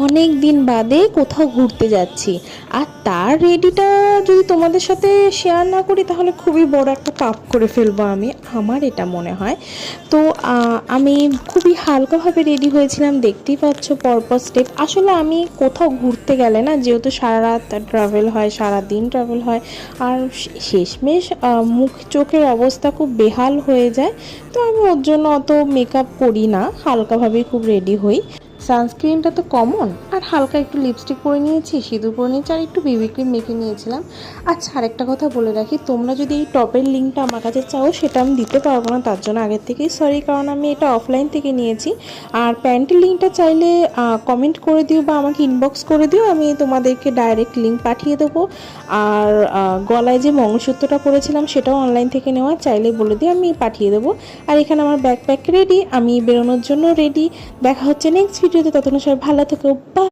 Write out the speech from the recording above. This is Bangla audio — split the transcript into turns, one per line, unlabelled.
অনেক দিন বাদে কোথাও ঘুরতে যাচ্ছি, আর তার রেডিটা যদি তোমাদের সাথে শেয়ার না করি তাহলে খুবই বড় একটা পাপ করে ফেলবো আমি, আমার এটা মনে হয়। তো আমি খুবই হালকাভাবে রেডি হয়েছিলাম, দেখতেই পাচ্ছ পরপর স্টেপ। আসলে আমি কোথাও ঘুরতে গেলে না, যেহেতু সারা রাত ট্রাভেল হয়, সারা দিন ট্রাভেল হয়, আর শেষমেশ মুখ চোখের অবস্থা খুব বেহাল হয়ে যায়। তো আমি ওর জন্য অত মেকআপ করি না, হালকাভাবেই খুব রেডি হই। সানস্ক্রিনটা তো কমন, আর হালকা একটু লিপস্টিক পরে নিয়েছি, সিঁদুর পরে নিয়েছি, আর একটু বেবি ক্রিম মেখে নিয়েছিলাম। আচ্ছা, আরেকটা কথা বলে রাখি, তোমরা যদি এই টপের লিঙ্কটা আমার কাছে চাও সেটা আমি দিতে পারবো না, তার জন্য আগের থেকেই সরি, কারণ আমি এটা অফলাইন থেকে নিয়েছি। আর প্যান্টের লিঙ্কটা চাইলে কমেন্ট করে দিও বা আমাকে ইনবক্স করে দিও, আমি তোমাদেরকে ডাইরেক্ট লিঙ্ক পাঠিয়ে দেবো। আর গলায় যে মঙ্গলসূত্রটা পরেছিলাম সেটাও অনলাইন থেকে নেওয়া, চাইলে বলে দিও, আমি পাঠিয়ে দেবো। আর এখানে আমার ব্যাকপ্যাক রেডি, আমি বেরোনোর জন্য রেডি। দেখা হচ্ছে নেক্সট ভিডিওতে, ততক্ষণ সবাই ভালো থেকো, বাই।